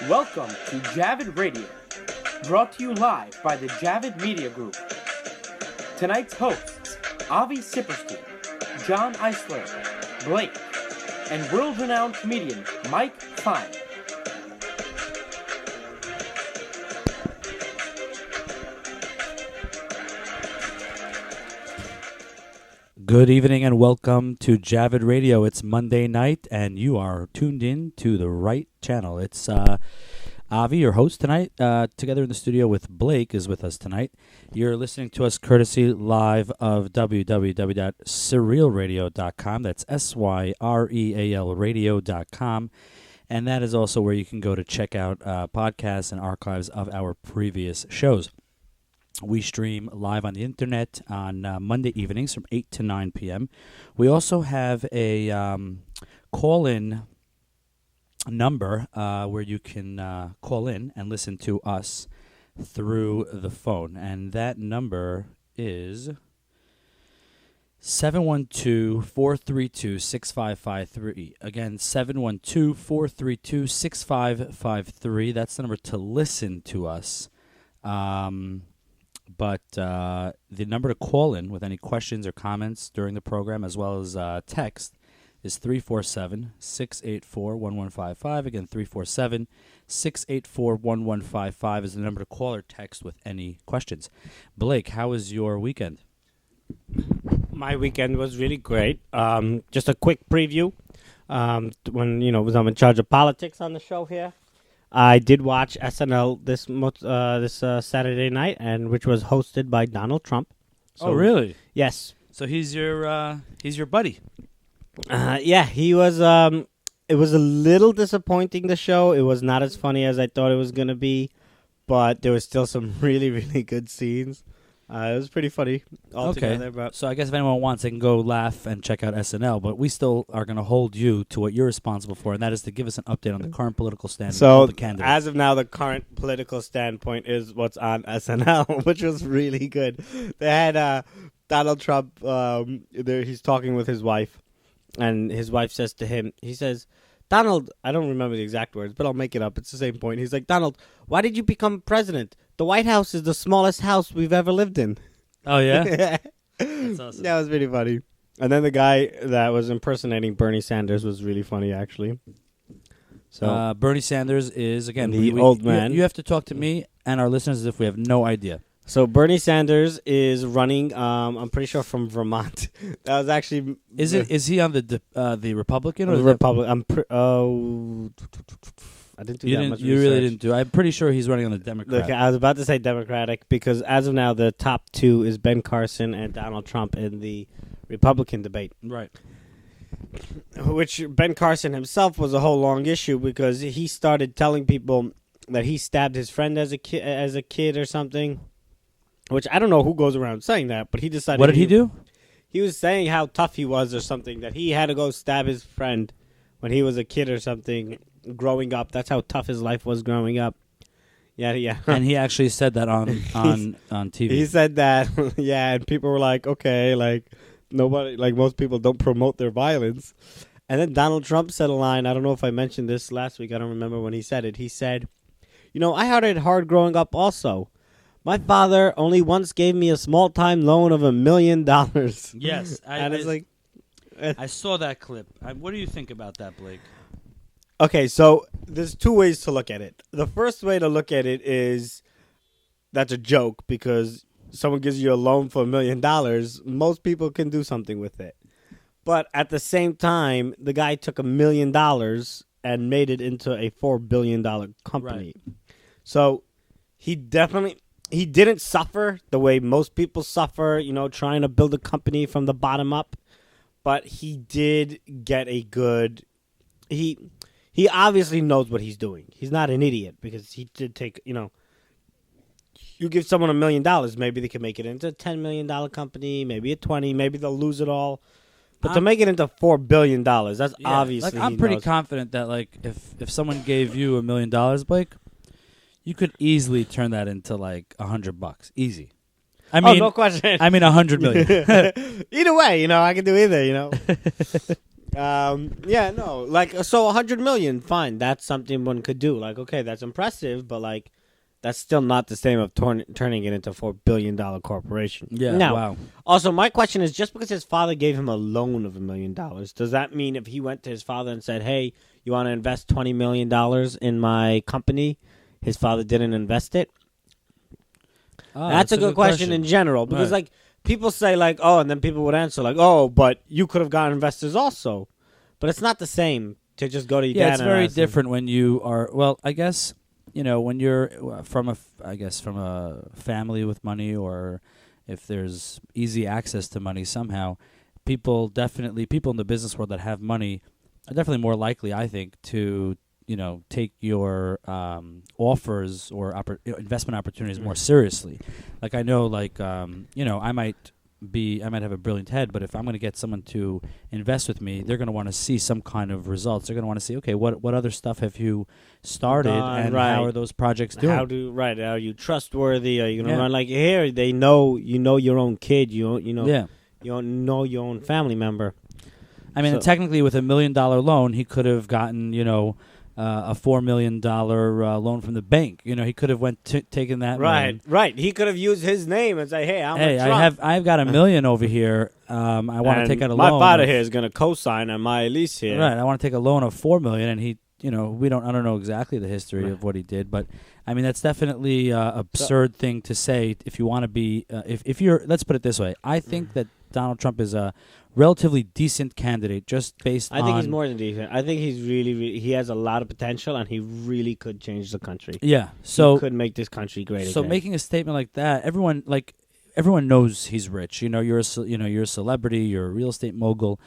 Welcome to Javid Radio, brought to you live by the Javid Media Group. Tonight's hosts, Avi Cyperstein, John Eisler, Blake, and world-renowned comedian Mike Fine. Good evening and welcome to Javid Radio. It's Monday night and you are tuned in to the right channel. It's Avi, your host tonight, together in the studio with Blake is with us tonight. You're listening to us courtesy live of www.surrealradio.com. That's SYREAL radio.com. And that is also where you can go to check out podcasts and archives of our previous shows. We stream live on the internet on Monday evenings from 8 to 9 p.m. We also have a call-in number where you can call in and listen to us through the phone. And that number is 712-432-6553. Again, 712-432-6553. That's the number to listen to us. But the number to call in with any questions or comments during the program, as well as text, is 347-684-1155. Again, 347-684-1155 is the number to call or text with any questions. Blake, how was your weekend? My weekend was really great. Just a quick preview. When was I'm in charge of politics on the show here. I did watch SNL this Saturday night, and which was hosted by Donald Trump. So, oh, really? Yes. So he's your buddy. Yeah, he was. It was a little disappointing. The show. It was not as funny as I thought it was gonna be, but there was still some really, really good scenes. It was pretty funny altogether. Okay. But so I guess if anyone wants, they can go laugh and check out SNL. But we still are going to hold you to what you're responsible for, and that is to give us an update on the current political stand. So of the candidates. As of now, the current political standpoint is what's on SNL, which was really good. They had Donald Trump. He's talking with his wife, and his wife says to him, he says, "Donald," I don't remember the exact words, but I'll make it up. It's the same point. He's like, "Donald, why did you become president? The White House is the smallest house we've ever lived in." Oh, yeah? That's awesome. That was pretty funny. And then the guy that was impersonating Bernie Sanders was really funny, actually. So Bernie Sanders is, again, the old man. You have to talk to me and our listeners as if we have no idea. So Bernie Sanders is running, I'm pretty sure, from Vermont. That was actually... Is he on the Republican or the Republican? I didn't do that much research. You really didn't do. I'm pretty sure he's running on the Democrat. Look, I was about to say Democratic because as of now, the top two is Ben Carson and Donald Trump in the Republican debate. Right. Which Ben Carson himself was a whole long issue because he started telling people that he stabbed his friend as a kid or something. Which I don't know who goes around saying that, but he decided. What did he do? He was saying how tough he was or something, that he had to go stab his friend when he was a kid or something. Growing up, that's how tough his life was growing up. Yeah. And he actually said that on TV. He said that, yeah, and people were like, okay, like nobody, like most people don't promote their violence. And then Donald Trump said a line. I don't know if I mentioned this last week. I don't remember when he said it. He said, I had it hard growing up also. My father only once gave me a small-time loan of $1 million. Yes, I saw that clip. What do you think about that, Blake? Okay, so there's two ways to look at it. The first way to look at it is that's a joke because someone gives you a loan for $1 million. Most people can do something with it. But at the same time, the guy took $1 million and made it into a $4 billion company. Right. So he didn't suffer the way most people suffer, trying to build a company from the bottom up. But he did get a good... He obviously knows what he's doing. He's not an idiot because he did take, you give someone $1 million, maybe they can make it into a $10 million company, maybe a 20, maybe they'll lose it all. But to make it into $4 billion, that's obviously I'm pretty confident that if someone gave you $1 million, Blake, you could easily turn that into $100. Easy. I mean, no question. I mean $100 million. Either way, I can do either, Yeah, no, like so 100 million, fine. That's something one could do. Like, okay, that's impressive, but like, that's still not the same of turning it into a $4 billion corporation. Yeah. Now, Wow. also, my question is: just because his father gave him a loan of $1 million, does that mean if he went to his father and said, "Hey, you want to invest $20 million in my company," his father didn't invest it? That's a good question in general, because Right. like people say like, oh, and then people would answer like, oh, but you could have gotten investors also, but it's not the same to just go to your dad. Yeah, it's very different when you are. Well, I guess when you're from from a family with money, or if there's easy access to money somehow, people in the business world that have money are definitely more likely, I think, to take your offers or investment opportunities more seriously. Like I know, like I might have a brilliant head, but if I'm going to get someone to invest with me, they're going to want to see some kind of results. They're going to want to see, okay, what other stuff have you started, and how are those projects doing? Are you trustworthy? Are you going to run like here? They know your own kid. You don't know your own family member. I mean, technically, with $1 million loan, he could have gotten a $4 million loan from the bank. He could have taken that. Right. He could have used his name and say, "Hey, I've got $1 million over here. I want to take out a loan. My father here is going to co-sign on my lease here. Right. I want to take a loan of $4 million, and he, I don't know exactly the history of what he did, but I mean that's definitely an absurd thing to say if you want to be. If you're, let's put it this way, I think that Donald Trump is a relatively decent candidate, just based on... I think he's more than decent. I think he's really, he has a lot of potential, and he really could change the country. Yeah, so... He could make this country great again. So making a statement like that, everyone knows he's rich. You're a celebrity, you're a real estate mogul.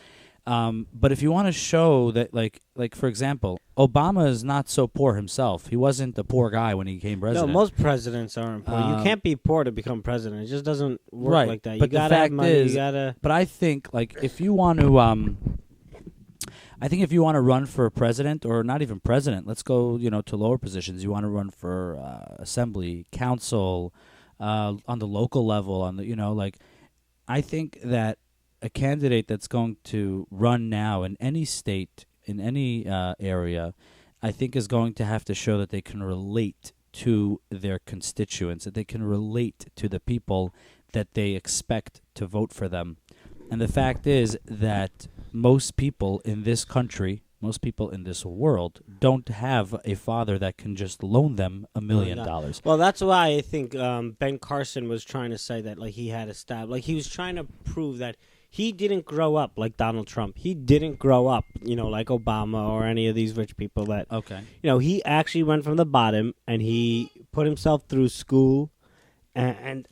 But if you want to show that, like for example, Obama is not so poor himself. He wasn't a poor guy when he became president. No, most presidents aren't poor. You can't be poor to become president. It just doesn't work like that. But you the gotta fact have money. is, You gotta... But I think, like, if you want to, if you want to run for president, or not even president, let's go, to lower positions. You want to run for assembly, council, on the local level, I think that a candidate that's going to run now in any state, in any area, I think is going to have to show that they can relate to their constituents, that they can relate to the people that they expect to vote for them. And the fact is that most people in this country, most people in this world, don't have a father that can just loan them $1 million. Well, that's why I think Ben Carson was trying to say that, like, he had a stab. Like, he was trying to prove that he didn't grow up like Donald Trump. He didn't grow up, like Obama or any of these rich people that... Okay. He actually went from the bottom, and he put himself through school, and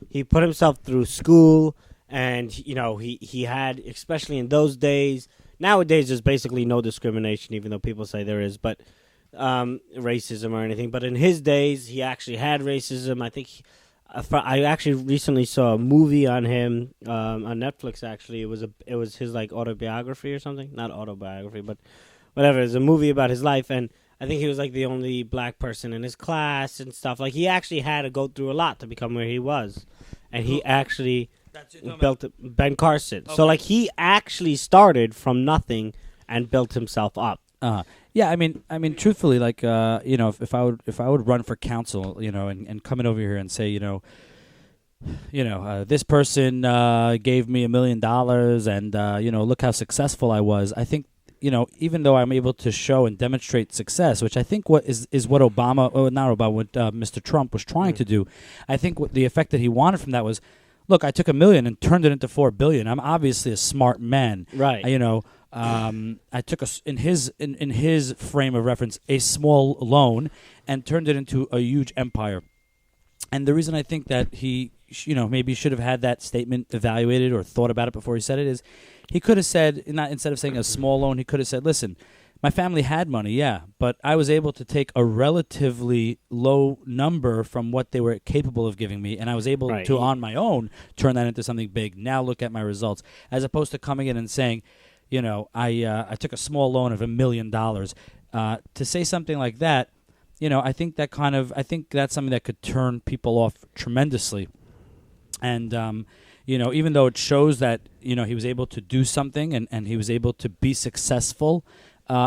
he put himself through school, and, he had, especially in those days... Nowadays, there's basically no discrimination, even though people say there is, but racism or anything. But in his days, he actually had racism. I think I actually recently saw a movie on him on Netflix. Actually, it was his like autobiography or something. Not autobiography, but whatever. It's a movie about his life, and I think he was like the only black person in his class and stuff. Like he actually had to go through a lot to become where he was, and he actually. Built Ben Carson. Okay. So like he actually started from nothing and built himself up. Yeah, I mean, truthfully, like if I would run for council, and coming over here and say, this person gave me $1 million, and look how successful I was. I think even though I'm able to show and demonstrate success, which I think what Mr. Trump was trying to do, I think what the effect that he wanted from that was. Look, I took $1 million and turned it into $4 billion. I'm obviously a smart man, right? I took in his frame of reference a small loan and turned it into a huge empire. And the reason I think that he, maybe should have had that statement evaluated or thought about it before he said it is, he could have said, instead of saying a small loan, he could have said, "Listen, my family had money, yeah, but I was able to take a relatively low number from what they were capable of giving me, and I was able to, on my own, turn that into something big. Now look at my results." As opposed to coming in and saying, I took a small loan of $1 million. To say something like that, I think that's something that could turn people off tremendously. And, even though it shows that he was able to do something and he was able to be successful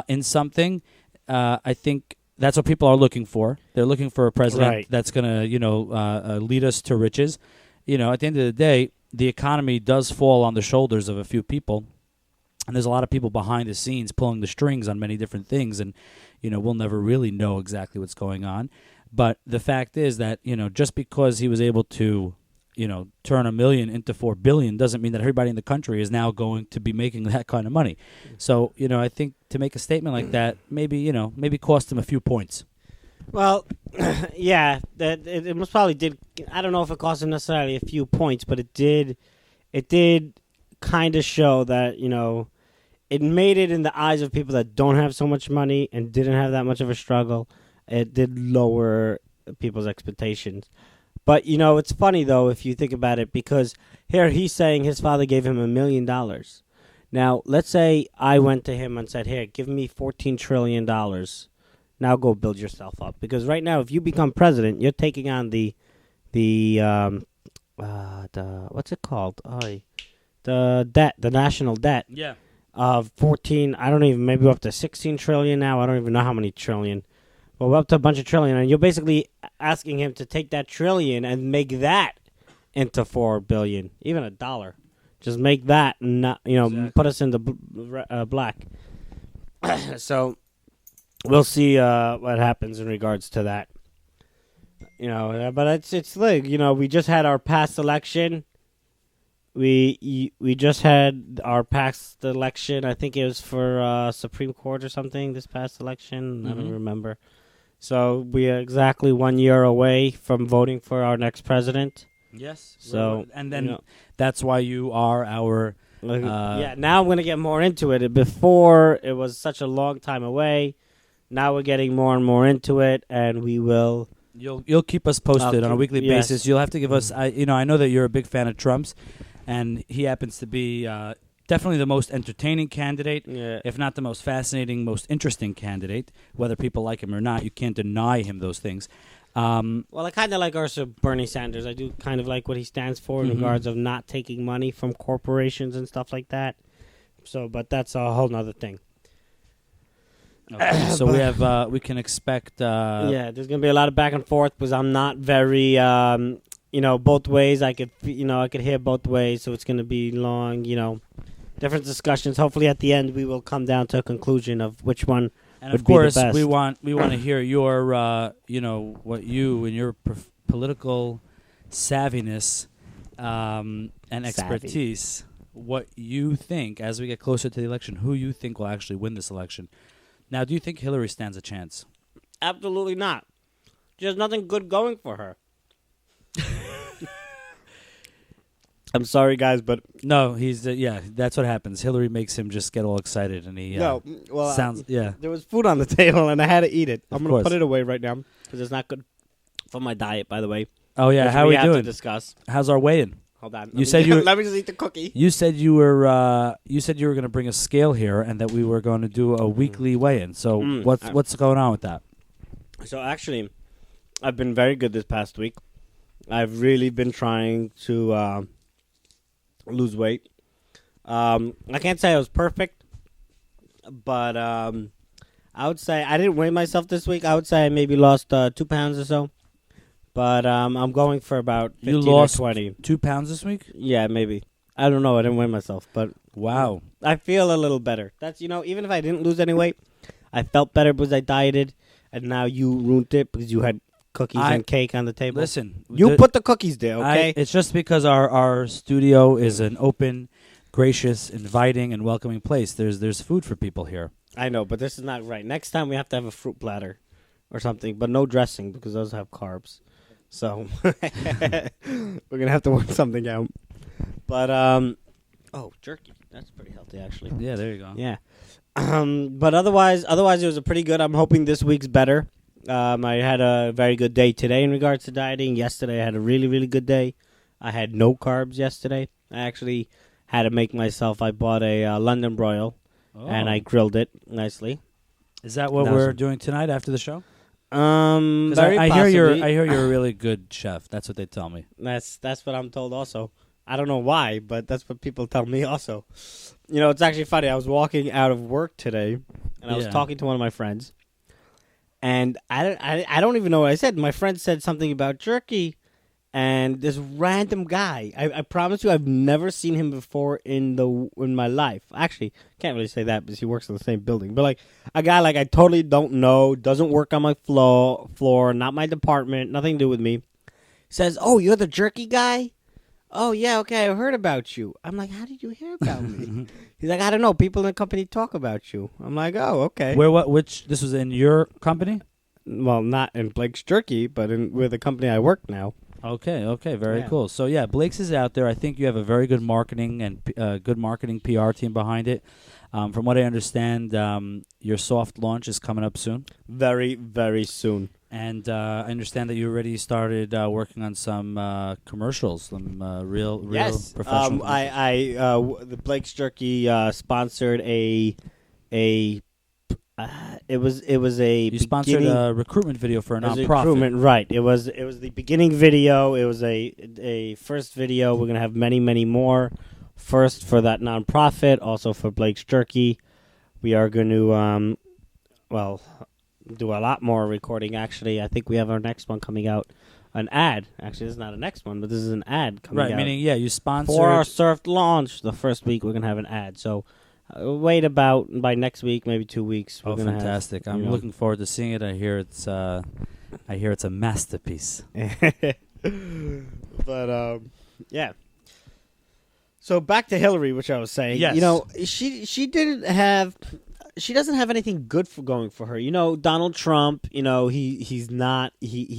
in something, I think that's what people are looking for. They're looking for a president that's going to lead us to riches. At the end of the day, the economy does fall on the shoulders of a few people, and there's a lot of people behind the scenes pulling the strings on many different things, and we'll never really know exactly what's going on. But the fact is that just because he was able to turn $1 million into $4 billion doesn't mean that everybody in the country is now going to be making that kind of money. So I think to make a statement like that maybe cost him a few points. Well, yeah, it most probably did. I don't know if it cost him necessarily a few points, but it did kind of show that, it made it in the eyes of people that don't have so much money and didn't have that much of a struggle. It did lower people's expectations. But, it's funny, though, if you think about it, because here he's saying his father gave him $1 million. Now, let's say I went to him and said, here, give me $14 trillion. Now go build yourself up. Because right now, if you become president, you're taking on the what's it called? The debt, the national debt. Yeah. Of 14, I don't even, maybe we're up to 16 trillion now. I don't even know how many trillion. But we're up to a bunch of trillion. And you're basically asking him to take that trillion and make that into $4 billion, even $1. Just make that, not, exactly. Put us in the black. So we'll see what happens in regards to that. But it's like, we just had our past election. We just had our past election. I think it was for Supreme Court or something. This past election, I don't remember. So we are exactly 1 year away from voting for our next president. Yes. So and then that's why you are our. Now I'm going to get more into it. Before it was such a long time away. Now we're getting more and more into it, and we will. You'll keep us posted on a weekly basis. You'll have to give us. I know that you're a big fan of Trump's, and he happens to be definitely the most entertaining candidate, if not the most fascinating, most interesting candidate. Whether people like him or not, you can't deny him those things. Well, I kind of like also Bernie Sanders. I do kind of like what he stands for in regards of not taking money from corporations and stuff like that. So, but that's a whole nother thing. Okay, so we can expect. There's gonna be a lot of back and forth because I'm not very, both ways. I could hear both ways, so it's gonna be long, different discussions. Hopefully, at the end, we will come down to a conclusion of which one. And of course, we want to hear your, what you and your political savviness and expertise, what you think as we get closer to the election, who you think will actually win this election. Now, do you think Hillary stands a chance? Absolutely not. She has nothing good going for her. I'm sorry, guys, but... No, that's what happens. Hillary makes him just get all excited, and he sounds... There was food on the table, and I had to eat it. I'm going to put it away right now, because it's not good for my diet, by the way. Oh, yeah, how are we doing? To discuss. How's our weigh-in? Hold on. Let me just eat the cookie. You said you were going to bring a scale here, and that we were going to do a weekly weigh-in. So what's going on with that? So actually, I've been very good this past week. I've really been trying to lose weight. I can't say I was perfect, but I would say I didn't weigh myself this week. I would say I maybe lost 2 pounds or so. But I'm going for about 15 you lost or 20. 2 pounds this week? Yeah, maybe. I don't know. I didn't weigh myself, but wow, I feel a little better. That's even if I didn't lose any weight, I felt better because I dieted, and now you ruined it because you had cookies and cake on the table. Listen, you put the cookies there, okay? It's just because our studio is an open, gracious, inviting, and welcoming place. There's food for people here. I know, but this is not right. Next time we have to have a fruit platter or something, but no dressing because those have carbs. So we're gonna have to work something out. But jerky. That's pretty healthy, actually. Yeah, there you go. Yeah. But otherwise it was a pretty good. I'm hoping this week's better. I had a very good day today in regards to dieting. Yesterday I had a really, really good day. I had no carbs yesterday. I actually had to make myself. I bought a London broil and I grilled it nicely. Is that what we're doing tonight after the show? Very I hear you're a really good chef. That's what they tell me. That's what I'm told also. I don't know why, but that's what people tell me also. It's actually funny. I was walking out of work today, and I was talking to one of my friends, and I don't even know what I said. My friend said something about jerky, and this random guy. I promise you, I've never seen him before in my life. Actually, can't really say that because he works in the same building. But like a guy like I totally don't know, doesn't work on my floor, not my department, nothing to do with me. Says, "Oh, you're the jerky guy." Oh, yeah, okay, I heard about you. I'm like, how did you hear about me? He's like, I don't know. People in the company talk about you. I'm like, oh, okay. This was in your company? Well, not in Blake's Jerky, but with the company I work now. Okay, very cool. So, yeah, Blake's is out there. I think you have a very good marketing and good marketing PR team behind it. From what I understand, your soft launch is coming up soon. Very, very soon. And I understand that you already started working on some commercials, some real professional. The Blake's Jerky sponsored it was a you sponsored a recruitment video for a nonprofit. Recruitment, right? It was the beginning video. It was a first video. We're gonna have many more. First for that nonprofit, also for Blake's Jerky. We are going to do a lot more recording, actually. I think we have our next one coming out. An ad. Actually, this is not a next one, but this is an ad coming out. Right, meaning, you sponsored... For our surf launch, the first week, we're going to have an ad. So, wait about, by next week, maybe 2 weeks. We're fantastic. I'm looking forward to seeing it. I hear it's a masterpiece. But, yeah. So, back to Hillary, which I was saying. Yes. She doesn't have anything good going for her. Donald Trump, he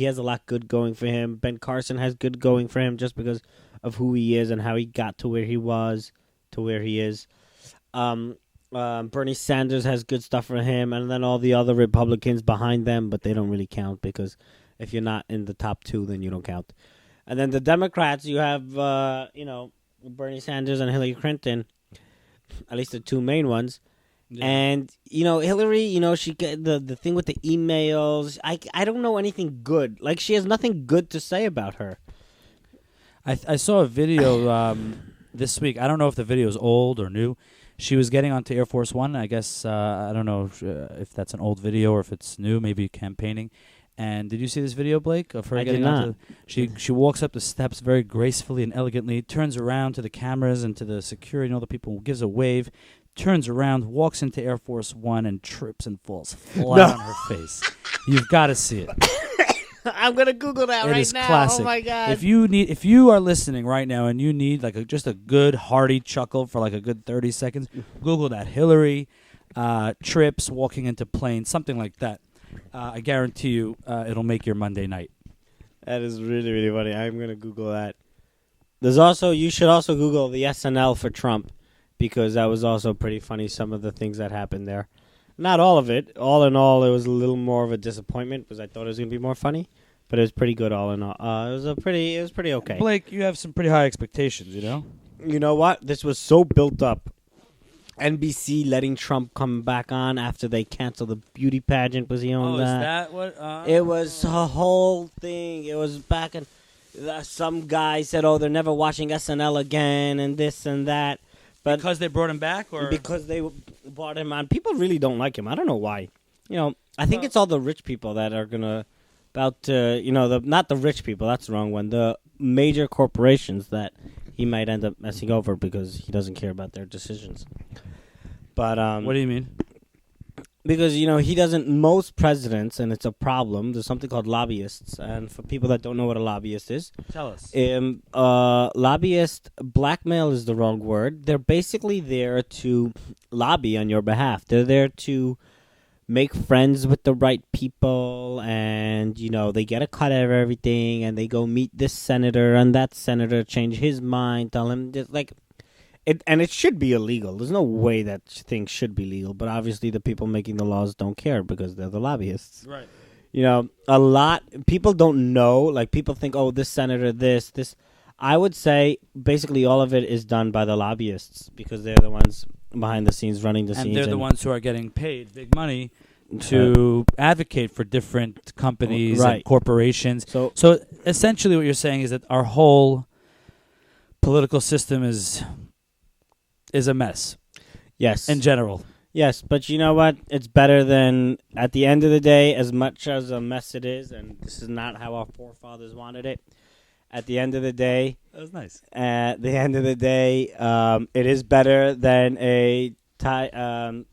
has a lot good going for him. Ben Carson has good going for him just because of who he is and how he got to where he was, to where he is. Bernie Sanders has good stuff for him, and then all the other Republicans behind them, but they don't really count because if you're not in the top 2, then you don't count. And then the Democrats, you have, Bernie Sanders and Hillary Clinton, at least the 2 main ones. Yeah. And, Hillary, she get the thing with the emails. I don't know anything good. Like, she has nothing good to say about her. I saw a video this week. I don't know if the video is old or new. She was getting onto Air Force One. I guess, I don't know if that's an old video or if it's new, maybe campaigning. And did you see this video, Blake, of her getting onto? She walks up the steps very gracefully and elegantly, turns around to the cameras and to the security and all the people, gives a wave, turns around, walks into Air Force One, and trips and falls flat on her face. You've got to see it. I'm gonna Google that right now. It is classic. Oh my god! If you are listening right now and you need just a good hearty chuckle for a good 30 seconds, Google that. Hillary trips walking into plane, something like that. I guarantee you, it'll make your Monday night. That is really, really funny. I'm gonna Google that. You should also Google the SNL for Trump, because that was also pretty funny, some of the things that happened there. Not all of it. All in all, it was a little more of a disappointment because I thought it was going to be more funny, but it was pretty good all in all. It was pretty okay. Blake, you have some pretty high expectations, You know what? This was so built up. NBC letting Trump come back on after they canceled the beauty pageant. Was he on that? Is that what? It was a whole thing. It was back in... some guy said, they're never watching SNL again and this and that. But because they brought him back, or because they brought him on, people really don't like him. I don't know why. I think it's all the rich people that are not the rich people. That's the wrong one. The major corporations that he might end up messing over because he doesn't care about their decisions. But what do you mean? Because, he doesn't... Most presidents, and it's a problem, there's something called lobbyists. And for people that don't know what a lobbyist is... Tell us. Lobbyist, blackmail is the wrong word. They're basically there to lobby on your behalf. They're there to make friends with the right people, and, they get a cut out of everything, and they go meet this senator and that senator, change his mind, tell him... And it should be illegal. There's no way that things should be legal. But obviously the people making the laws don't care because they're the lobbyists. Right. A lot... People don't know. Like, people think, this senator, this. I would say basically all of it is done by the lobbyists because they're the ones behind the scenes running the scenes. And they're the ones who are getting paid big money to advocate for different companies and corporations. So essentially what you're saying is that our whole political system is a mess Yes. in general. Yes, but you know what? It's better than, at the end of the day, as much as a mess it is, and this is not how our forefathers wanted it. At the end of the day, That was nice. it is better than a tyranny.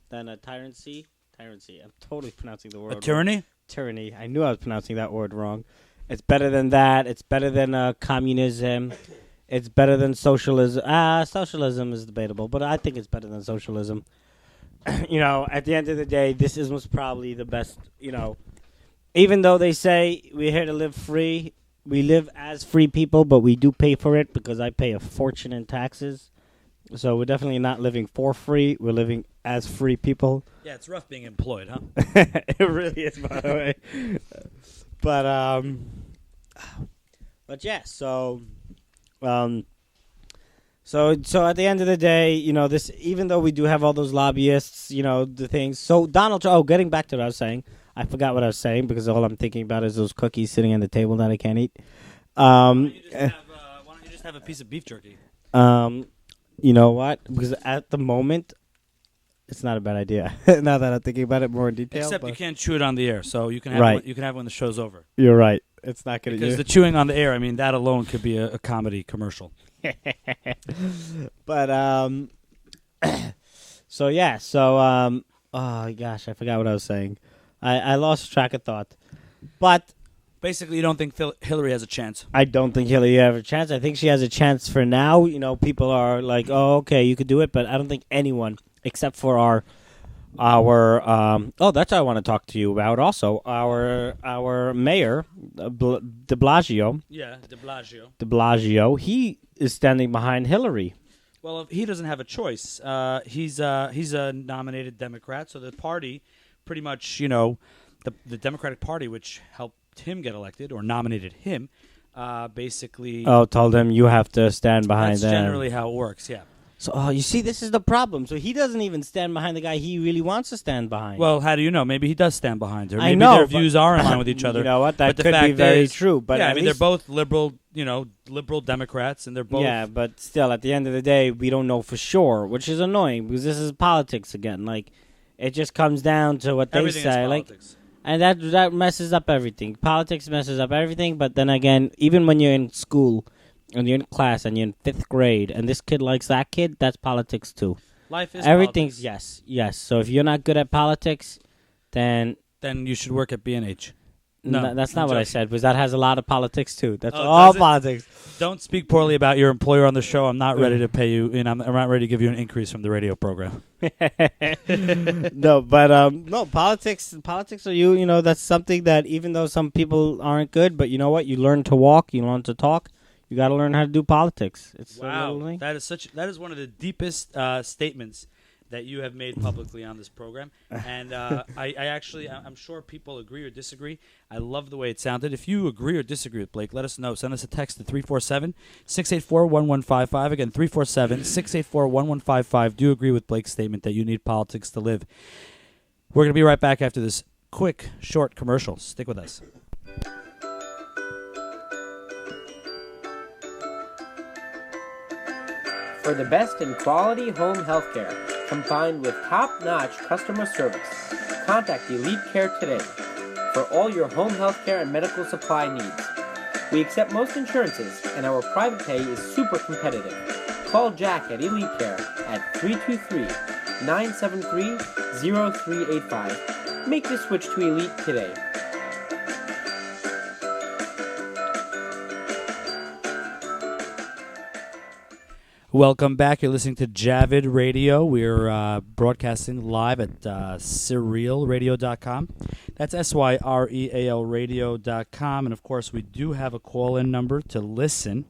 Tyranny. I'm totally pronouncing the word wrong. Tyranny? Tyranny. I knew I was pronouncing that word wrong. It's better than that. It's better than communism. It's better than socialism. Socialism is debatable, but I think it's better than socialism. At the end of the day, this is most probably the best, even though they say we're here to live free, we live as free people, but we do pay for it because I pay a fortune in taxes. So we're definitely not living for free. We're living as free people. Yeah, it's rough being employed, huh? It really is, by the way. But yeah, so at the end of the day, this, even though we do have all those lobbyists, the things. So Donald Trump, getting back to what I was saying, I forgot what I was saying because all I'm thinking about is those cookies sitting on the table that I can't eat. Why don't you just have a piece of beef jerky? You know what? Because at the moment, it's not a bad idea. Now that I'm thinking about it more in detail. Except you can't chew it on the air, so you can have Right. you can have it when the show's over. You're right. It's not going to Because the chewing on the air, I mean, that alone could be a comedy commercial. But oh gosh, I forgot what I was saying. I lost track of thought. But Basically, you don't think Hillary has a chance. I don't think Hillary has a chance. I think she has a chance for now. People are like, "Oh, okay, you could do it," but I don't think anyone except for our that's what I want to talk to you about also. Our mayor, de Blasio. Yeah, de Blasio. De Blasio, he is standing behind Hillary. Well, he doesn't have a choice. He's a nominated Democrat, so the party, pretty much, the Democratic Party, which helped him get elected or nominated him, basically. Told him you have to stand behind that's them. That's generally how it works. Yeah. So, you see, this is the problem. So he doesn't even stand behind the guy he really wants to stand behind. Well, how do you know? Maybe he does stand behind her. Maybe I know, their views are in line with each other. You know what? That but could be very is, true. But yeah, at they're least, both liberal Democrats, and they're both. Yeah, but still, at the end of the day, we don't know for sure, which is annoying because this is politics again. Like, it just comes down to what they Everything say. is like, politics. and that messes up everything. Politics messes up everything. But then again, even when you're in school and you're in class and you're in 5th grade, and this kid likes that kid, that's politics too. Life is Everything's politics. yes. So if you're not good at politics, then you should work at B&H. that's not I'm what I joking. said, because that has a lot of politics too. That's Oh, all does it? politics. Don't speak poorly about your employer on the show. I'm not ready to pay you, and I'm not ready to give you an increase from the radio program. No, but no, politics are that's something that even though some people aren't good, but you know what? You learn to walk, you learn to talk. You got to learn how to do politics. It's a little thing. That is one of the deepest statements that you have made publicly on this program, and I'm sure people agree or disagree. I love the way it sounded. If you agree or disagree with Blake, let us know. Send us a text to 347-684-1155. Again, 347-684-1155. Do you agree with Blake's statement that you need politics to live? We're going to be right back after this quick, short commercial. Stick with us. For the best in quality home healthcare, combined with top-notch customer service, contact Elite Care today for all your home healthcare and medical supply needs. We accept most insurances, and our private pay is super competitive. Call Jack at Elite Care at 323-973-0385. Make the switch to Elite today. Welcome back. You're listening to Javid Radio. We're broadcasting live at SyrealRadio.com. That's SYREAL Radio.com. And, of course, we do have a call-in number to listen.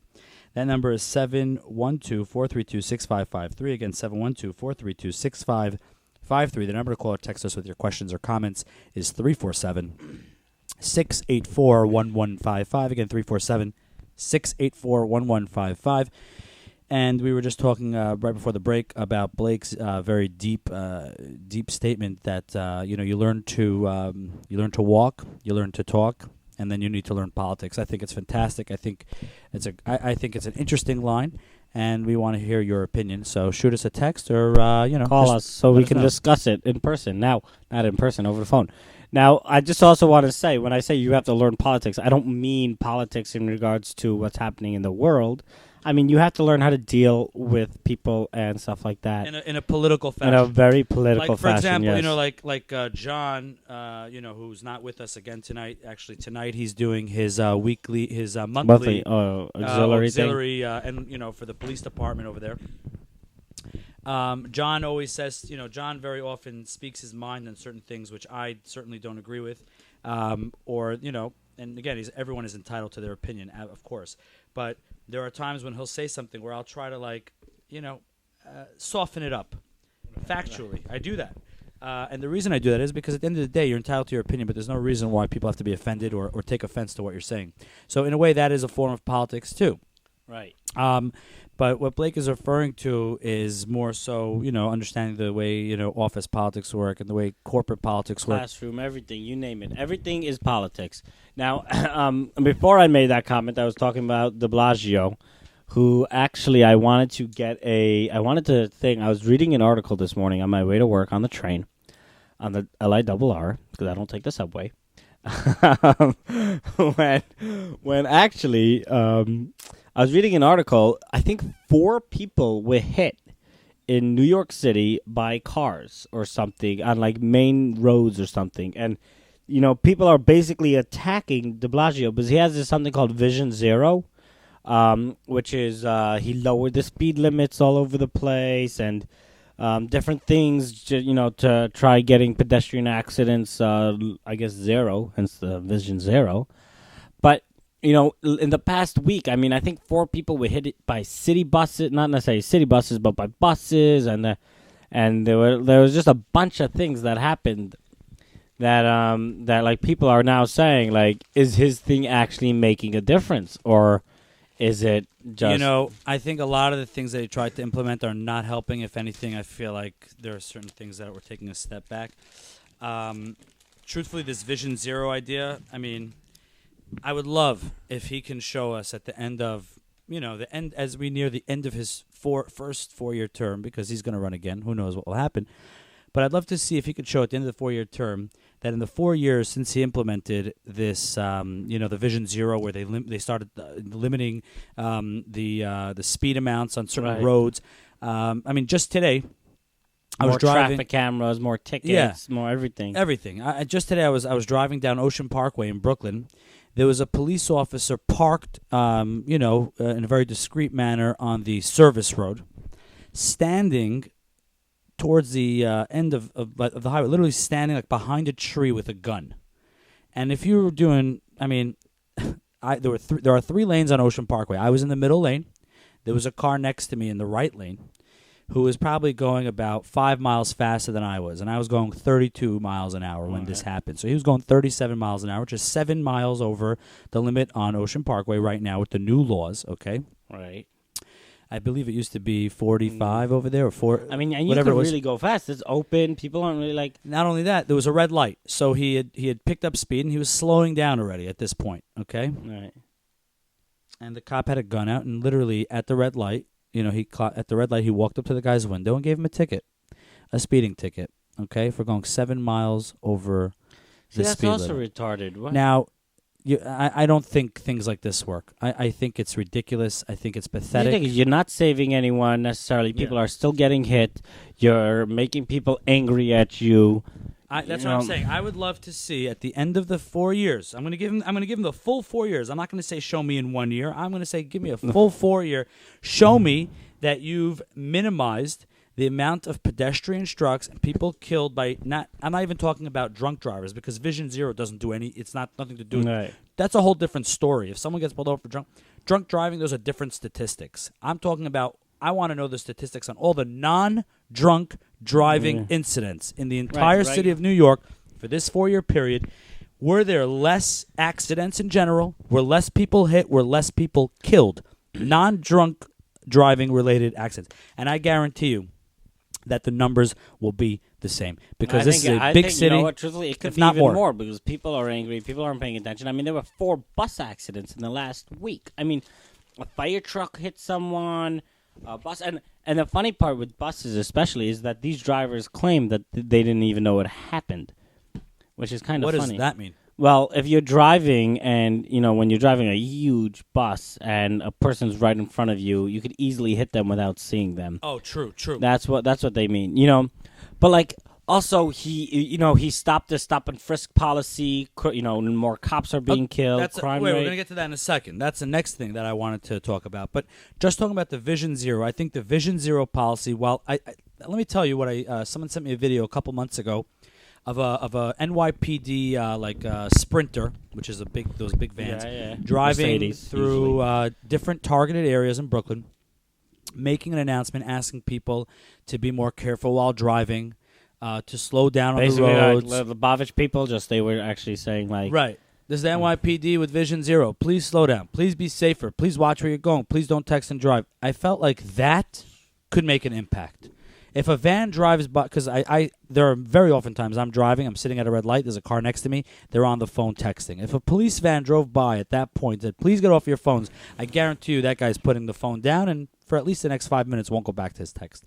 That number is 712-432-6553. Again, 712-432-6553. The number to call or text us with your questions or comments is 347-684-1155. Again, 347-684-1155. And we were just talking right before the break about Blake's very deep statement that you learn to walk, you learn to talk, and then you need to learn politics. I think it's fantastic. I think it's an interesting line, and we want to hear your opinion. So shoot us a text or call us so we can discuss it in person. Now, not in person, over the phone. Now, I just also want to say, when I say you have to learn politics, I don't mean politics in regards to what's happening in the world. I mean, you have to learn how to deal with people and stuff like that in a political fashion. In a very political fashion. For example, yes. like John, who's not with us again tonight. Actually, tonight he's doing his monthly auxiliary and for the police department over there. John always says, John very often speaks his mind on certain things, which I certainly don't agree with, and again, everyone is entitled to their opinion, of course, but there are times when he'll say something where I'll try to soften it up factually. I do that. And the reason I do that is because at the end of the day, you're entitled to your opinion, but there's no reason why people have to be offended or take offense to what you're saying. So in a way, that is a form of politics too. Right. But what Blake is referring to is more so, understanding the way, office politics work and the way corporate politics work. Classroom, everything, you name it. Everything is politics. Now, before I made that comment, I was talking about de Blasio, who actually I wanted to I was reading an article this morning on my way to work on the train, on the LIRR, because I don't take the subway. when actually, I was reading an article. I think 4 people were hit in New York City by cars or something on like main roads or something, and people are basically attacking de Blasio because he has this something called Vision Zero, which is he lowered the speed limits all over the place and different things, to try getting pedestrian accidents, I guess zero, hence the Vision Zero. But, in the past week, I mean, I think 4 people were hit by city buses, not necessarily city buses, but by buses, and there was just a bunch of things that happened that like people are now saying, like, is his thing actually making a difference, or is it just... I think a lot of the things that he tried to implement are not helping. If anything, I feel like there are certain things that we're taking a step back. Truthfully, this Vision Zero idea, I mean, I would love if he can show us at the end of, as we near the end of his first 4-year term, because he's going to run again. Who knows what will happen. But I'd love to see if he could show at the end of the 4-year term that in the 4 years since he implemented this, the Vision Zero, where they started limiting the speed amounts on certain roads. I mean, just today, I was driving. Traffic cameras, more tickets, more everything. Everything. Just today, I was driving down Ocean Parkway in Brooklyn. There was a police officer parked, in a very discreet manner on the service road, standing towards the end of the highway, literally standing like behind a tree with a gun. And if you were doing, I mean, there are 3 lanes on Ocean Parkway. I was in the middle lane. There was a car next to me in the right lane who was probably going about 5 miles faster than I was. And I was going 32 miles an hour when this happened. So he was going 37 miles an hour, which is 7 miles over the limit on Ocean Parkway right now with the new laws, okay? Right. I believe it used to be 45 over there, or 4. I mean, and you can really go fast. It's open. People aren't really like... Not only that, there was a red light. So he had picked up speed, and he was slowing down already at this point, okay? Right. And the cop had a gun out, and literally at the red light, at the red light, he walked up to the guy's window and gave him a ticket, a speeding ticket, okay, for going 7 miles over the speed limit. That's also retarded. What? Now, I don't think things like this work. I think it's ridiculous. I think it's pathetic. You're not saving anyone necessarily. People are still getting hit. You're making people angry at you. That's what I'm saying. I would love to see at the end of the 4 years. I'm going to give him the full 4 years. I'm not going to say show me in 1 year. I'm going to say give me a full 4 year. Show me that you've minimized the amount of pedestrian strokes and people killed by not. I'm not even talking about drunk drivers, because Vision Zero doesn't do any. It's nothing to do with. Right. That's a whole different story. If someone gets pulled over for drunk driving, those are different statistics. I'm talking about. I want to know the statistics on all the non-drunk driving incidents in the entire city of New York for this 4-year period. Were there less accidents in general? Were less people hit? Were less people killed? Non-drunk driving related accidents. And I guarantee you that the numbers will be the same, because this is a big city. You know what, truthfully, it could be even more because people are angry. People aren't paying attention. I mean, there were 4 bus accidents in the last week. I mean, a fire truck hit someone. bus. And the funny part with buses, especially, is that these drivers claim that they didn't even know it happened, which is kind of funny. What does that mean? Well, if you're driving and, when you're driving a huge bus and a person's right in front of you, you could easily hit them without seeing them. Oh, true. That's what they mean, But, like, also, he stopped the stop and frisk policy, more cops are being killed, crime We're rate. going to get to that in a second. That's the next thing that I wanted to talk about. But just talking about the Vision Zero, I think the Vision Zero policy, let me tell you what someone sent me a video a couple months ago of a NYPD Sprinter, which is those big vans, driving Mercedes, through different targeted areas in Brooklyn, making an announcement asking people to be more careful while driving, to slow down Basically, on the roads. like, the Bavich people, they were actually saying, like... Right. This is the NYPD with Vision Zero. Please slow down. Please be safer. Please watch where you're going. Please don't text and drive. I felt like that could make an impact. If a van drives by, because there are very often times I'm driving, I'm sitting at a red light, there's a car next to me, they're on the phone texting. If a police van drove by at that point, said, please get off your phones, I guarantee you that guy's putting the phone down and for at least the next 5 minutes won't go back to his text.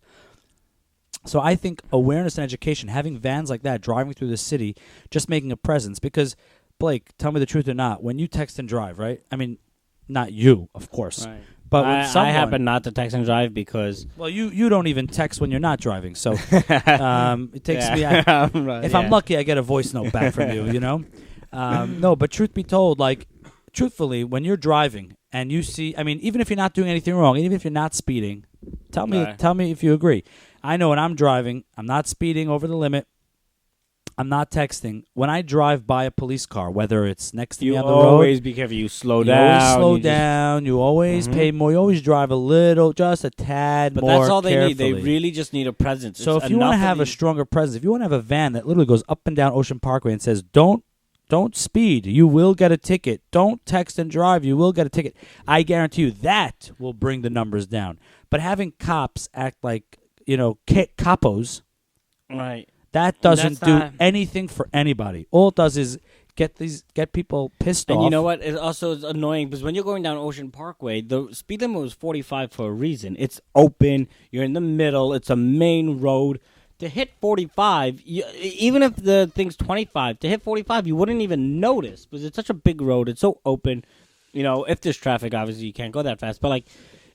So I think awareness and education, having vans like that driving through the city, just making a presence, because, Blake, tell me the truth or not, when you text and drive, right? I mean, not you, of course. Right. But I someone, happen not to text and drive because... Well, you don't even text when you're not driving, so it takes me... If I'm lucky, I get a voice note back from you, No, but truth be told, like, truthfully, when you're driving and you see... I mean, even if you're not doing anything wrong, even if you're not speeding, tell me if you agree. I know when I'm driving, I'm not speeding over the limit. I'm not texting. When I drive by a police car, whether it's next to me on the road, you always be careful. You slow down. You always slow down. You always pay more. You always drive a little, just a tad but more. But that's all they carefully. need. They really just need a presence. So if you want to have a stronger presence, if you want to have a van that literally goes up and down Ocean Parkway and says, "Don't speed. You will get a ticket. Don't text and drive. You will get a ticket." I guarantee you that will bring the numbers down. But having cops act like capos, right? That doesn't do anything for anybody. All it does is get people pissed off. And you know what? It also is annoying because when you're going down Ocean Parkway, the speed limit was 45 for a reason. It's open. You're in the middle. It's a main road. To hit 45, even if the thing's 25, to hit 45, you wouldn't even notice because it's such a big road. It's so open. If there's traffic, obviously you can't go that fast. But like,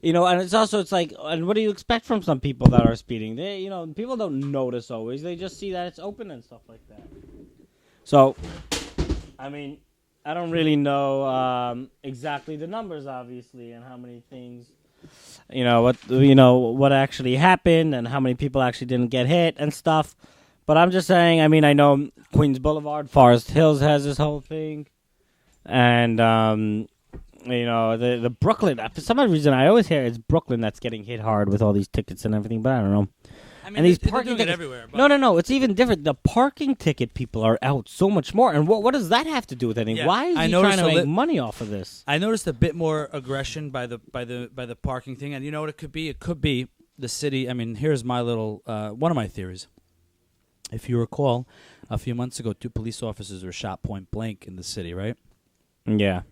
and it's like, and what do you expect from some people that are speeding? They, people don't notice always. They just see that it's open and stuff like that. So, I mean, I don't really know exactly the numbers, obviously, and how many things, what actually happened and how many people actually didn't get hit and stuff. But I'm just saying, I mean, I know Queens Boulevard, Forest Hills has this whole thing, and the Brooklyn. For some reason, I always hear it's Brooklyn that's getting hit hard with all these tickets and everything, but I don't know. I mean, and these they're parking doing it tickets, everywhere. But no, it's even different. The parking ticket people are out so much more, and what does that have to do with anything? Yeah, Why is he trying to make money off of this? I noticed a bit more aggression by the parking thing, and you know what it could be? It could be the city. I mean, here's my little one of my theories. If you recall, a few months ago, 2 police officers were shot point blank in the city, right? Yeah.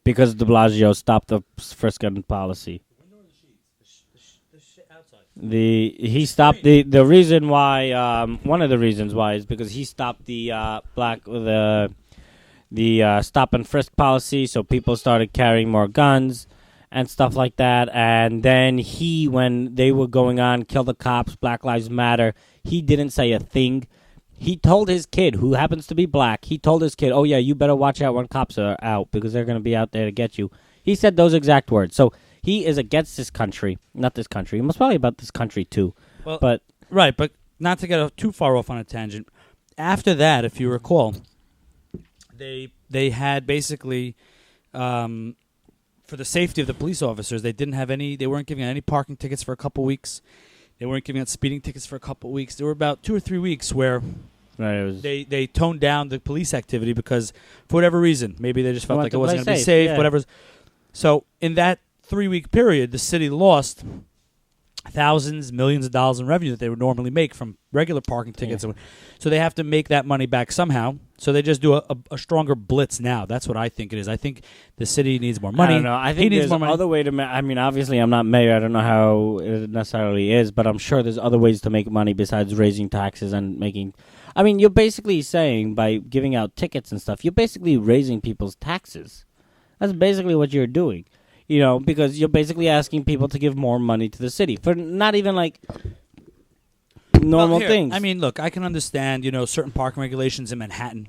Because de Blasio stopped the frisk policy. He stopped the reason why one of the reasons why is because he stopped the stop and frisk policy, so people started carrying more guns and stuff like that. And then when they were going on, kill the cops, Black Lives Matter, he didn't say a thing. He told his kid, who happens to be black, he told his kid, "Oh, yeah, you better watch out when cops are out because they're going to be out there to get you." He said those exact words. So he is against this country. Not this country. He must probably about this country, too. Well, but not to get too far off on a tangent. After that, if you recall, they had basically, for the safety of the police officers, they weren't giving out any parking tickets for a couple weeks. They weren't giving out speeding tickets for a couple of weeks. There were about 2 or 3 weeks where they toned down the police activity because, for whatever reason, maybe they just felt like it wasn't going to be safe, whatever. So in that 3-week period, the city lost thousands, millions of dollars in revenue that they would normally make from regular parking tickets. Yeah. So they have to make that money back somehow. So they just do a stronger blitz now. That's what I think it is. I think the city needs more money. I don't know. I think needs there's more money. other way to. I mean, obviously, I'm not mayor. I don't know how it necessarily is, but I'm sure there's other ways to make money besides raising taxes and making. I mean, you're basically saying by giving out tickets and stuff, you're basically raising people's taxes. That's basically what you're doing. Because you're basically asking people to give more money to the city for not even like normal things. I mean, look, I can understand, certain parking regulations in Manhattan.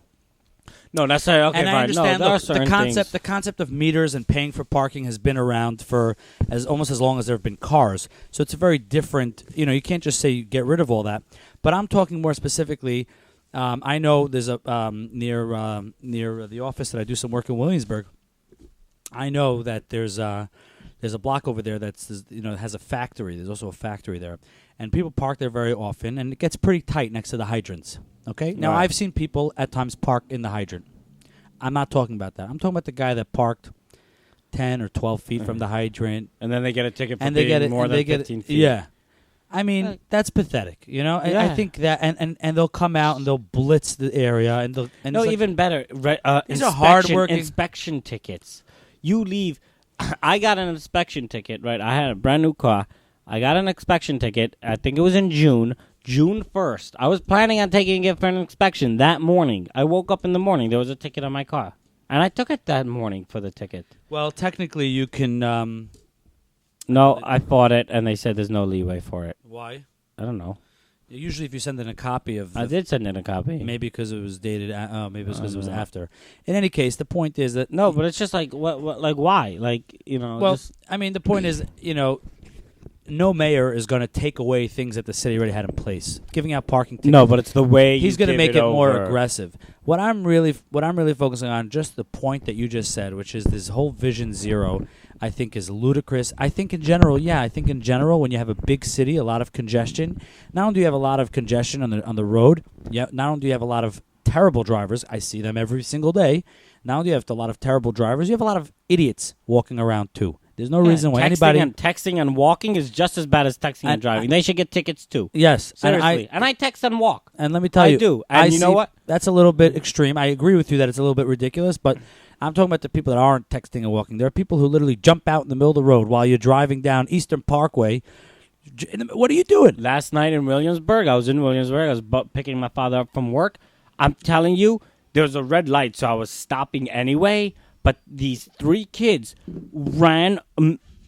No, that's okay. And fine. I understand no, there are look, certain the concept of meters and paying for parking has been around for almost as long as there have been cars. So it's a very different. You can't just say get rid of all that. But I'm talking more specifically. I know there's a near the office that I do some work in Williamsburg. I know that there's a block over there that's has a factory. There's also a factory there, and people park there very often, and it gets pretty tight next to the hydrants. Okay, now Right. I've seen people at times park in the hydrant. I'm not talking about that. I'm talking about the guy that parked 10 or 12 feet from the hydrant, and then they get a ticket for and they being get it more and than they get 15 it, feet. Yeah, I mean that's pathetic. I Yeah. think that, and they'll come out and they'll blitz the area, and no, No, it's like, even better. These are hard-working- inspection tickets. You leave. I got an inspection ticket. Right, I had a brand new car. I got an inspection ticket. I think it was in June 1st. I was planning on taking it for an inspection that morning. I woke up in the morning. There was a ticket on my car, and I took it that morning for the ticket. Well, technically, you can. No, I fought it, and they said there's no leeway for it. Why? I don't know. Usually, if you send in a copy of, I did send in a copy. maybe because it was dated. Maybe it's because it was after. In any case, the point is that No, but it's just like what like why? Like, Well, just, I mean, the point is, no mayor is going to take away things that the city already had in place. Giving out parking tickets. no, but it's the way He's going to make it more over. aggressive. What I'm really focusing on, just the point that you just said, which is this whole Vision Zero, I think is ludicrous. I think in general, when you have a big city, a lot of congestion. Not only do you have a lot of congestion on the road, not only do you have a lot of terrible drivers. I see them every single day. Not only do you have a lot of terrible drivers, you have a lot of idiots walking around too. There's no reason why anybody texting and walking is just as bad as texting and driving. They should get tickets too. Yes, Seriously. And I text and walk. And let me tell you, I do. And you know what? That's a little bit extreme. I agree with you that it's a little bit ridiculous, but I'm talking about the people that aren't texting and walking. There are people who literally jump out in the middle of the road while you're driving down Eastern Parkway. What are you doing? Last night in Williamsburg, I was picking my father up from work. I'm telling you, there was a red light, so I was stopping anyway. But these 3 kids ran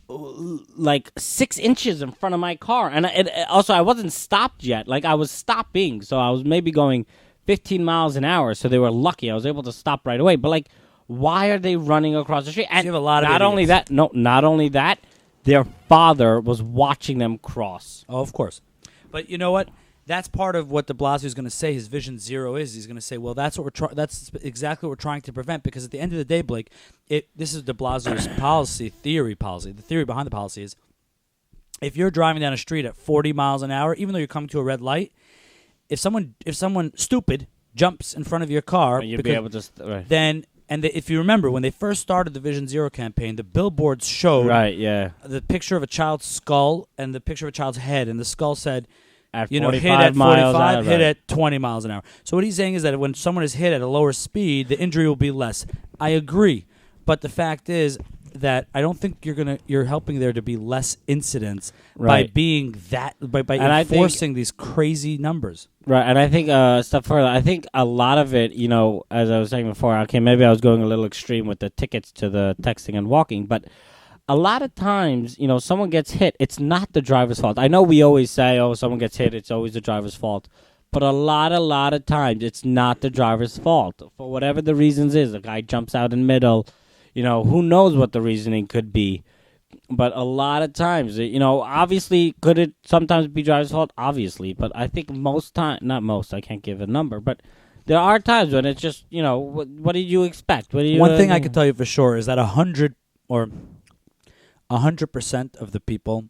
like 6 inches in front of my car. And also, I wasn't stopped yet. Like, I was stopping, so I was maybe going 15 miles an hour. So they were lucky. I was able to stop right away. But, like, why are they running across the street? And you have a lot of not only idiots. not only that, their father was watching them cross. Oh, of course. But you know what? That's part of what de Blasio is going to say his Vision Zero is. He's going to say, well, that's that's exactly what we're trying to prevent, because at the end of the day, Blake, this is de Blasio's theory. The theory behind the policy is, if you're driving down a street at 40 miles an hour, even though you're coming to a red light, if someone stupid jumps in front of your car, You'd be able to right. then. And if you remember, when they first started the Vision Zero campaign, the billboards showed the picture of a child's skull and the picture of a child's head, and the skull said, At hit 45 at miles 45, hit right. at 20 miles an hour. So what he's saying is that when someone is hit at a lower speed, the injury will be less. I agree, but the fact is that I don't think you're helping there to be less incidents by Right. being that by And enforcing these crazy numbers. Right, and I think stuff further. I think a lot of it, as I was saying before, okay, maybe I was going a little extreme with the tickets to the texting and walking, but a lot of times, someone gets hit. It's not the driver's fault. I know we always say, "Oh, someone gets hit, it's always the driver's fault," but a lot of times, it's not the driver's fault for whatever the reasons is. The guy jumps out in the middle. Who knows what the reasoning could be. But a lot of times, obviously, could it sometimes be driver's fault? Obviously. But I think not most, I can't give a number, but there are times when it's just, what did you expect? One thing I can tell you for sure is that 100% of the people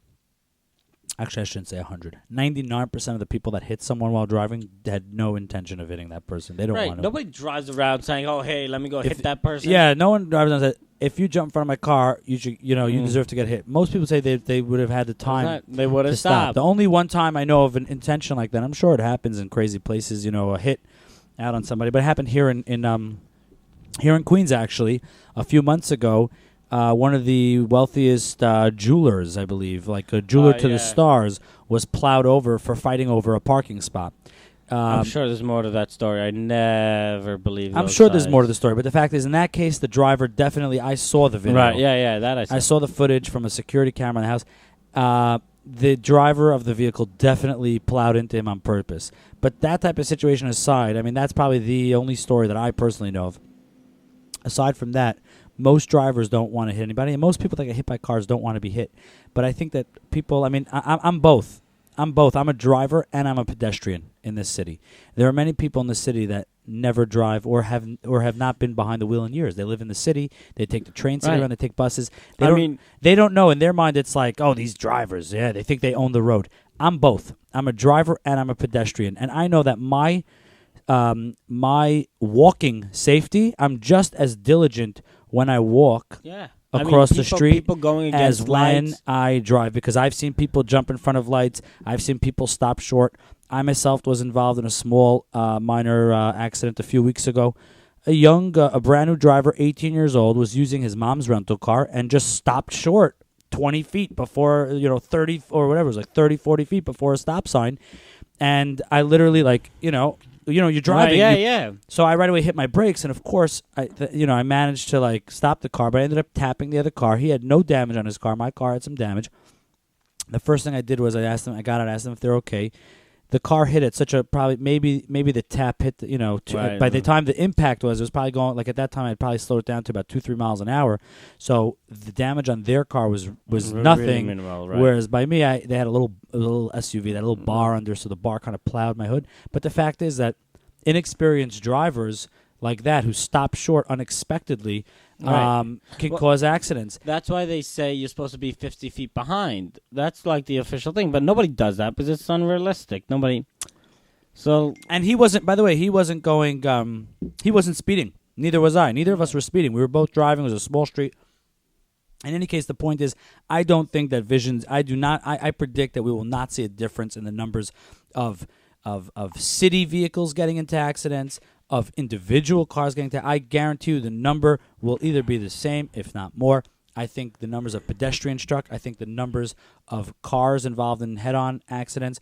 Actually, I shouldn't say 100. 99% of the people that hit someone while driving had no intention of hitting that person. They don't Right. want to. Nobody drives around saying, "Oh, hey, let me go hit that person." Yeah, no one drives around and says, if you jump in front of my car, you should, you deserve to get hit. Most people say they would have had the time They would to have stop. stopped. The only one time I know of an intention like that, I'm sure it happens in crazy places, a hit out on somebody, but it happened here in Queens actually a few months ago. One of the wealthiest jewelers, I believe, like a jeweler to the stars, was plowed over for fighting over a parking spot. I'm sure there's more to that story. I never believe. I'm sure there's more to the story, but the fact is, in that case, the driver definitely. I saw the video. Right? Yeah. That I saw the footage from a security camera in the house. The driver of the vehicle definitely plowed into him on purpose. But that type of situation aside, I mean, that's probably the only story that I personally know of. Aside from that, most drivers don't want to hit anybody, and most people that get hit by cars don't want to be hit. But I think that people, I mean, I'm both. I'm a driver and I'm a pedestrian in this city. There are many people in the city that never drive or have not been behind the wheel in years. They live in the city. They take the train city around. They take buses. They don't know. In their mind, it's like, oh, these drivers, they think they own the road. I'm both. I'm a driver and I'm a pedestrian, and I know that my walking safety, I'm just as diligent when I walk across the street people going as against when lights. I drive, because I've seen people jump in front of lights. I've seen people stop short. I myself was involved in a small minor accident a few weeks ago. A brand new driver, 18 years old, was using his mom's rental car and just stopped short 20 feet before, 30 or whatever, it was like 30, 40 feet before a stop sign. And I literally you're driving. Right, yeah. So I right away hit my brakes, and of course, I managed to stop the car, but I ended up tapping the other car. He had no damage on his car. My car had some damage. The first thing I did was I asked them if they're okay. The car hit at such a maybe the tap hit by the time the impact was, it was probably going, like at that time I'd probably slowed it down to about 2-3 miles an hour. So the damage on their car was nothing. Really minimal, right? Whereas by me, they had a little SUV, that little bar under, so the bar kind of plowed my hood. But the fact is that inexperienced drivers like that who stop short unexpectedly can cause accidents. That's why they say you're supposed to be 50 feet behind. That's like the official thing, but nobody does that because it's unrealistic. Nobody. So, and he wasn't. By the way, he wasn't going. He wasn't speeding. Neither was I. Neither of us were speeding. We were both driving. It was a small street. In any case, the point is, I don't think that visions. I do not. I predict that we will not see a difference in the numbers of city vehicles getting into accidents, of individual cars getting into. I guarantee you the number will either be the same, if not more. I think the numbers of pedestrians struck. I think the numbers of cars involved in head-on accidents,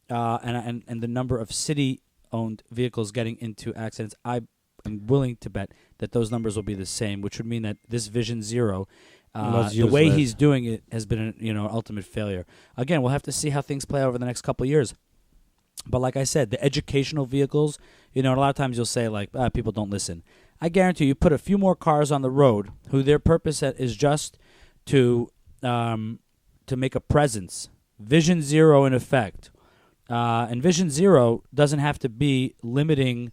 and the number of city-owned vehicles getting into accidents. I am willing to bet that those numbers will be the same, which would mean that this Vision Zero, the way he's doing it, has been an ultimate failure. Again, we'll have to see how things play out over the next couple of years. But like I said, the educational vehicles, a lot of times you'll say people don't listen. I guarantee you put a few more cars on the road who their purpose is just to make a presence. Vision Zero in effect. And Vision Zero doesn't have to be limiting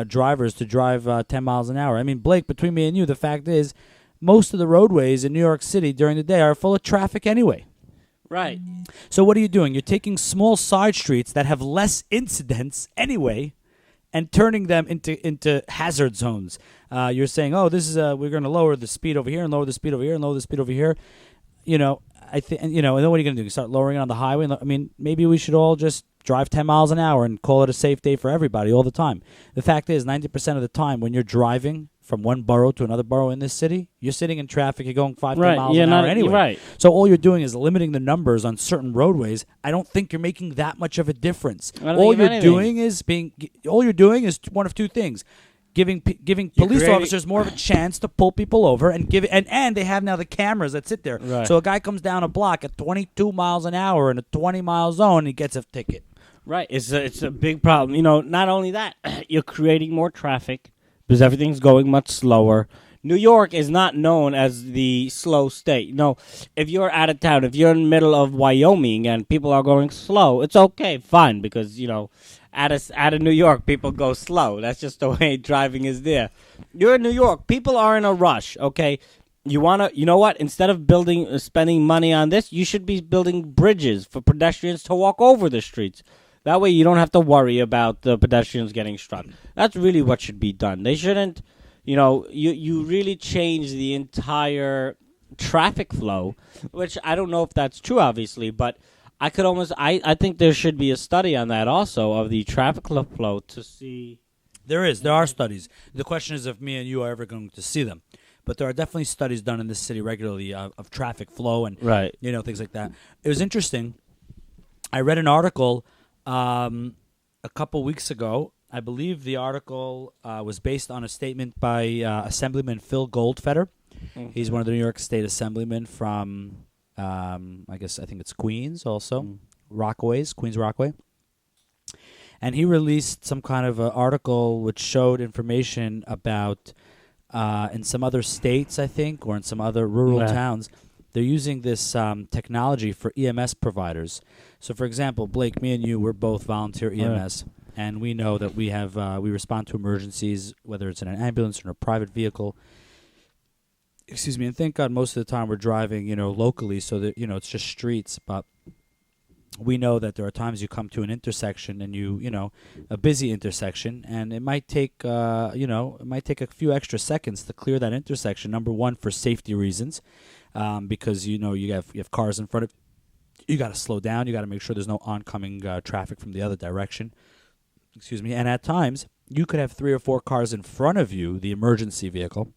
drivers to drive 10 miles an hour. I mean, Blake, between me and you, the fact is most of the roadways in New York City during the day are full of traffic anyway. right. So what are you doing? You're taking small side streets that have less incidents anyway and turning them into hazard zones. You're saying, oh, this is we're going to lower the speed over here and lower the speed over here and lower the speed over here. I think, and then what are you going to do? You start lowering it on the highway? I mean, maybe we should all just drive 10 miles an hour and call it a safe day for everybody all the time. The fact is, 90% of the time when you're driving from one borough to another borough in this city, you're sitting in traffic, you're going 5 miles an hour anyway. Right. So all you're doing is limiting the numbers on certain roadways. I don't think you're making that much of a difference. All you're doing is one of two things. Giving police officers more of a chance to pull people over and and they have now the cameras that sit there. Right. So a guy comes down a block at 22 miles an hour in a 20-mile zone and he gets a ticket. Right. It's a big problem. Not only that, you're creating more traffic because everything's going much slower. New York is not known as the slow state. If you're out of town, if you're in the middle of Wyoming and people are going slow, it's okay, fine, because, out of New York, people go slow. That's just the way driving is there. You're in New York. People are in a rush, okay? you know what? Instead of spending money on this, you should be building bridges for pedestrians to walk over the streets. That way you don't have to worry about the pedestrians getting struck. That's really what should be done. They shouldn't, you really change the entire traffic flow, which I don't know if that's true, obviously, but I think there should be a study on that also of the traffic flow to see. There are studies. The question is if me and you are ever going to see them. But there are definitely studies done in this city regularly of traffic flow and things like that. It was interesting. I read an article a couple weeks ago. I believe the article was based on a statement by Assemblyman Phil Goldfeder. Mm-hmm. He's one of the New York State Assemblymen from, I think it's Queens also, Queens Rockaway. And he released some kind of article which showed information about in some other states, I think, or in some other rural towns, they're using this technology for EMS providers. So, for example, Blake, me and you, we're both volunteer EMS, and we know that we have we respond to emergencies, whether it's in an ambulance or in a private vehicle. Excuse me, and thank God most of the time we're driving, locally, so that it's just streets. But we know that there are times you come to an intersection and a busy intersection, and it might take a few extra seconds to clear that intersection. Number one, for safety reasons, because you have cars in front of you. Got to slow down. You got to make sure there's no oncoming traffic from the other direction. Excuse me. And at times, you could have 3 or 4 cars in front of you, the emergency vehicle,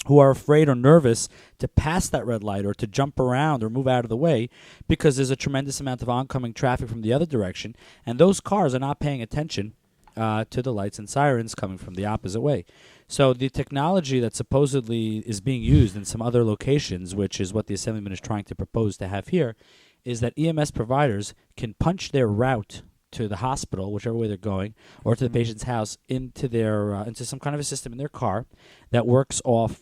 who are afraid or nervous to pass that red light or to jump around or move out of the way because there's a tremendous amount of oncoming traffic from the other direction, and those cars are not paying attention to the lights and sirens coming from the opposite way. So the technology that supposedly is being used in some other locations, which is what the Assemblyman is trying to propose to have here, is that EMS providers can punch their route to the hospital, whichever way they're going, or to the patient's house, into their into some kind of a system in their car that works off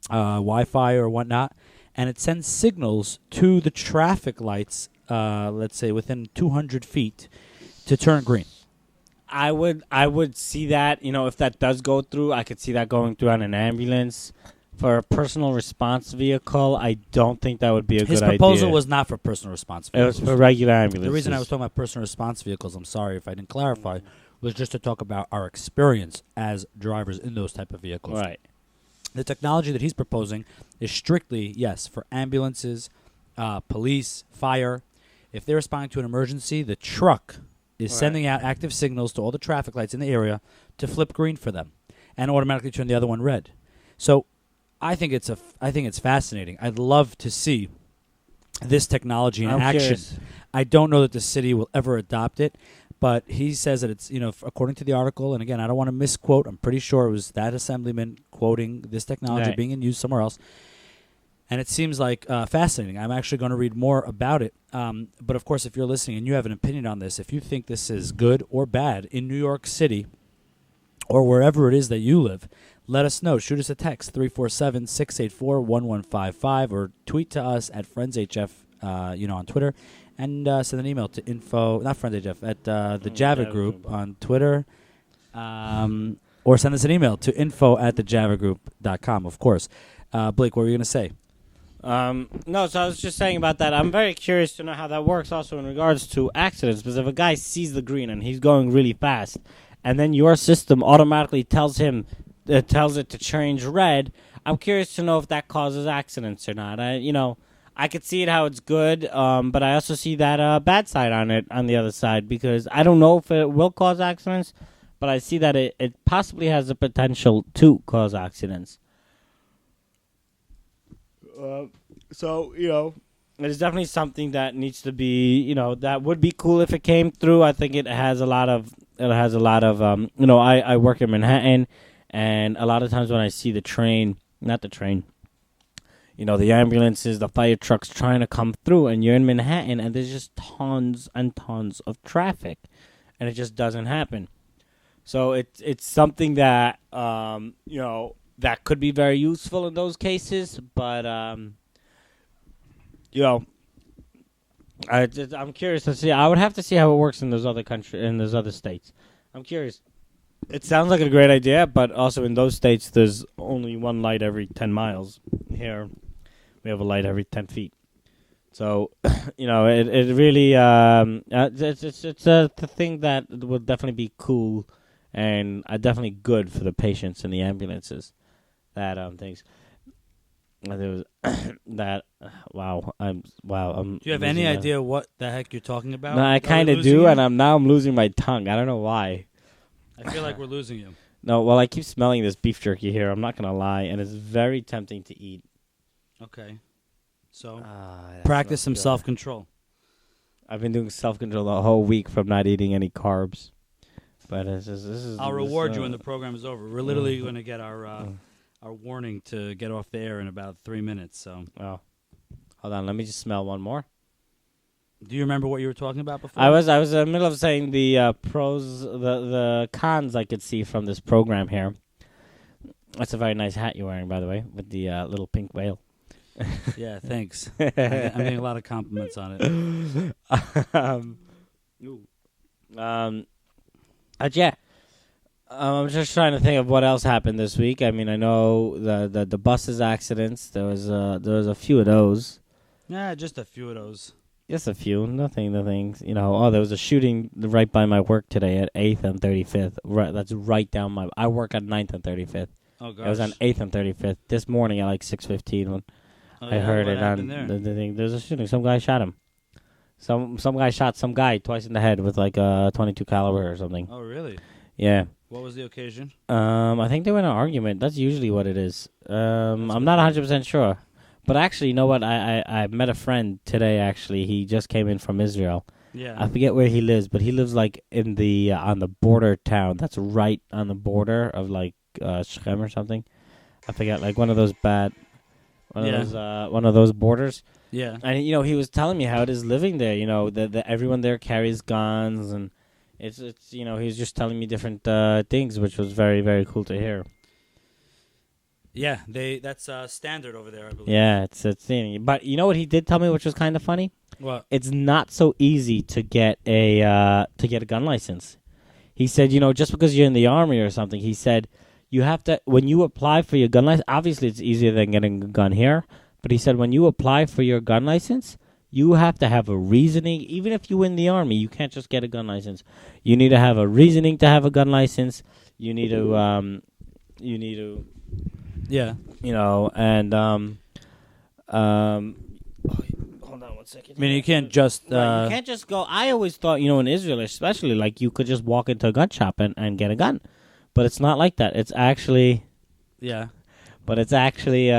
Wi-Fi or whatnot, and it sends signals to the traffic lights, let's say within 200 feet, to turn green. I would see that, if that does go through, I could see that going through on an ambulance. For a personal response vehicle, I don't think that would be a good idea. His proposal was not for personal response vehicles. It was for regular ambulances. The reason I was talking about personal response vehicles, I'm sorry if I didn't clarify, was just to talk about our experience as drivers in those type of vehicles. Right. The technology that he's proposing is strictly, yes, for ambulances, police, fire. If they're responding to an emergency, the truck is sending out active signals to all the traffic lights in the area to flip green for them and automatically turn the other one red. So I think it's fascinating. I'd love to see this technology in action. Curious. I don't know that the city will ever adopt it, but he says that it's, according to the article, and again, I don't want to misquote, I'm pretty sure it was that Assemblyman quoting this technology being in use somewhere else, and it seems like fascinating. I'm actually going to read more about it, but of course, if you're listening and you have an opinion on this, if you think this is good or bad in New York City or wherever it is that you live, let us know. Shoot us a text, 347-684-1155, or tweet to us at FriendsHF, on Twitter, and send an email to not FriendsHF, at the Javid Group on Twitter, or send us an email to info@thejavagroup.com, of course. Blake, what were you going to say? No, so I was just saying about that. I'm very curious to know how that works also in regards to accidents, because if a guy sees the green and he's going really fast, and then your system automatically tells it to change red, I'm curious to know if that causes accidents or not. I could see it how it's good, but I also see that bad side on it on the other side, because I don't know if it will cause accidents, but I see that it possibly has the potential to cause accidents. It's definitely something that needs to be, that would be cool if it came through. I think it has a lot of, I work in Manhattan, and a lot of times when I see the ambulances, the fire trucks trying to come through, and you're in Manhattan, and there's just tons and tons of traffic, and it just doesn't happen. So it's something that, that could be very useful in those cases, but, I'm curious to see. I would have to see how it works in those other states. I'm curious. It sounds like a great idea, but also in those states, there's only one light every 10 miles. Here, we have a light every 10 feet. So, it really it's a thing that will definitely be cool and definitely good for the patients and the ambulances. That things. There was that. Wow. Do you have any idea what the heck you're talking about? No, I kind of do, and I'm losing my tongue. I don't know why. I feel like we're losing you. No, well, I keep smelling this beef jerky here. I'm not gonna lie, and it's very tempting to eat. Okay. So practice some self-control. I've been doing self-control the whole week from not eating any carbs. But I'll reward you when the program is over. We're literally going to get our warning to get off the air in about 3 minutes. So, hold on, let me just smell one more. Do you remember what you were talking about before? I was in the middle of saying the pros, the cons I could see from this program here. That's a very nice hat you're wearing, by the way, with the little pink whale. Yeah, thanks. I'm getting a lot of compliments on it. Yeah. I'm just trying to think of what else happened this week. I mean, I know the buses accidents. There was a few of those. Yeah, just a few of those. Just a few. Nothing. There was a shooting right by my work today at 8th and 35th. Right, that's right down my. I work at 9th and 35th. Oh gosh. I was on 8th and 35th this morning at like 6:15 when I heard it on the thing. There's a shooting. Some guy shot him. Some guy shot some guy twice in the head with like a .22 caliber or something. Oh really? Yeah. What was the occasion? I think they were in an argument. That's usually what it is. I'm not 100% sure. But actually, you know what? I met a friend today, actually. He just came in from Israel. Yeah. I forget where he lives, but he lives like in the on the border town. That's right on the border of like Shechem or something. I forget, like one of those one of those borders. Yeah. And he was telling me how it is living there. That everyone there carries guns, and it's he was just telling me different things, which was very, very cool to hear. Yeah, that's standard over there, I believe. Yeah, it's but you know what he did tell me, which was kind of funny? What? It's not so easy to get a gun license. He said, just because you're in the army or something, he said you have to, when you apply for your gun license, obviously it's easier than getting a gun here, but he said when you apply for your gun license, you have to have a reasoning. Even if you win the army, you can't just get a gun license. You need to have a reasoning to have a gun license. You need to yeah. And hold on one second. I mean, you can't just you can't just go. I always thought, in Israel especially, like you could just walk into a gun shop and get a gun. But it's not like that. It's actually But it's actually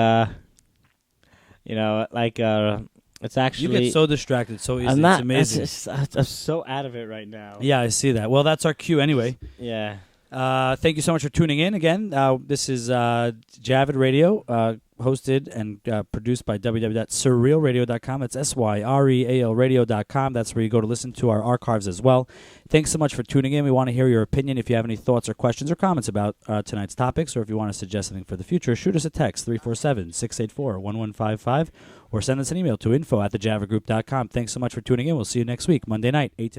it's actually, you get so distracted so easily. It's amazing. I'm so out of it right now. Yeah, I see that. Well, that's our cue anyway. Yeah. Thank you so much for tuning in again. This is Javid Radio, hosted and produced by www.surrealradio.com. That's SYREAL radio.com. That's where you go to listen to our archives as well. Thanks so much for tuning in. We want to hear your opinion. If you have any thoughts or questions or comments about tonight's topics, or if you want to suggest something for the future, shoot us a text, 347-684-1155, or send us an email to info@thejavidgroup.com. Thanks so much for tuning in. We'll see you next week, Monday night, 8 to 9.